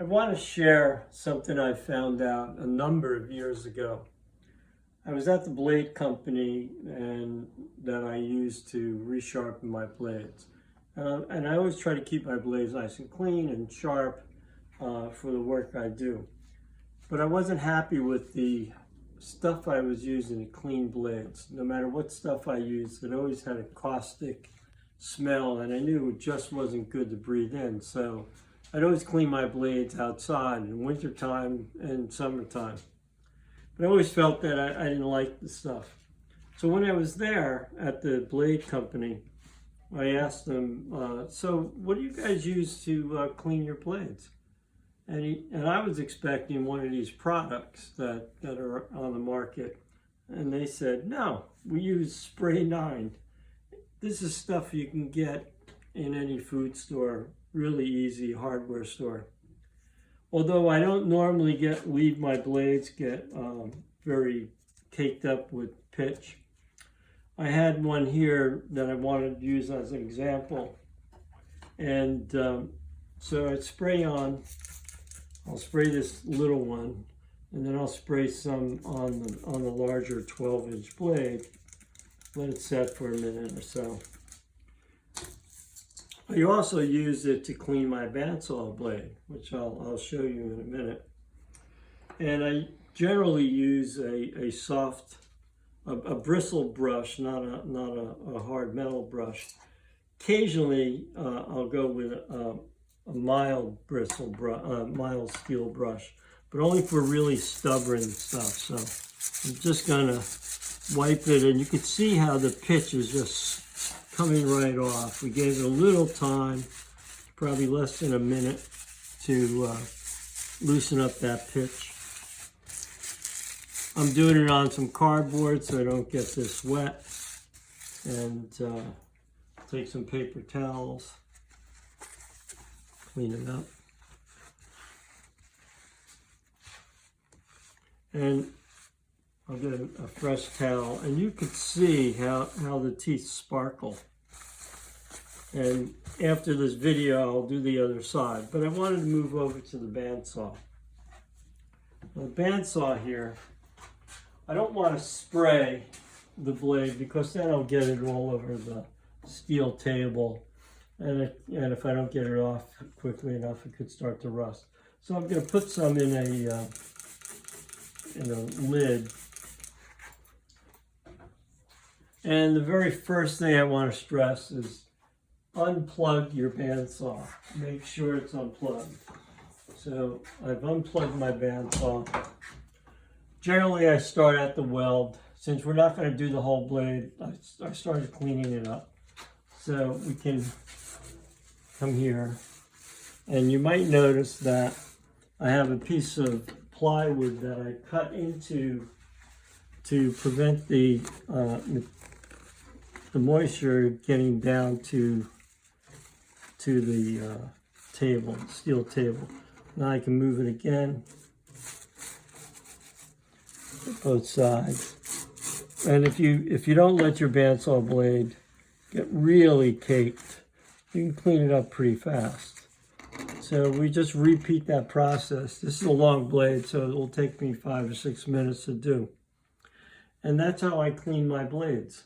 I want to share something I found out a number of years ago. I was at the blade company and that I use to resharpen my blades. And I always try to keep my blades nice and clean and sharp for the work I do. But I wasn't happy with the stuff I was using to clean blades. No matter what stuff I used, it always had a caustic smell, and I knew it just wasn't good to breathe in. So I'd always clean my blades outside in wintertime and summertime. But I always felt that I didn't like the stuff. So when I was there at the blade company, I asked them, so what do you guys use to clean your blades? And I was expecting one of these products that are on the market. And they said, no, we use Spray 9. This is stuff you can get in any food store, really easy hardware store. Although I don't normally leave my blades get very caked up with pitch. I had one here that I wanted to use as an example. And so I'd spray on, I'll spray this little one, and then I'll spray some on the larger 12-inch blade. Let it set for a minute or so. I also use it to clean my bandsaw blade, which I'll show you in a minute. And I generally use a soft, a bristle brush, not a hard metal brush. Occasionally, I'll go with a mild bristle brush, mild steel brush, but only for really stubborn stuff. So I'm just gonna wipe it, and you can see how the pitch is just coming right off. We gave it a little time, probably less than a minute, to loosen up that pitch. I'm doing it on some cardboard so I don't get this wet. And take some paper towels, clean it up. And I'll get a fresh towel, and you can see how the teeth sparkle. And after this video, I'll do the other side. But I wanted to move over to the bandsaw. The bandsaw here, I don't want to spray the blade because then I'll get it all over the steel table. And if I don't get it off quickly enough, it could start to rust. So I'm going to put some in a lid. And the very first thing I want to stress is unplug your bandsaw. Make sure it's unplugged. So I've unplugged my bandsaw. Generally, I start at the weld. Since we're not going to do the whole blade, I started cleaning it up. So we can come here. And you might notice that I have a piece of plywood that I cut into to prevent the moisture getting down to the table, steel table. Now I can move it again, both sides. And if you don't let your bandsaw blade get really caked, you can clean it up pretty fast. So we just repeat that process. This is a long blade, so it will take me 5 or 6 minutes to do. And that's how I clean my blades.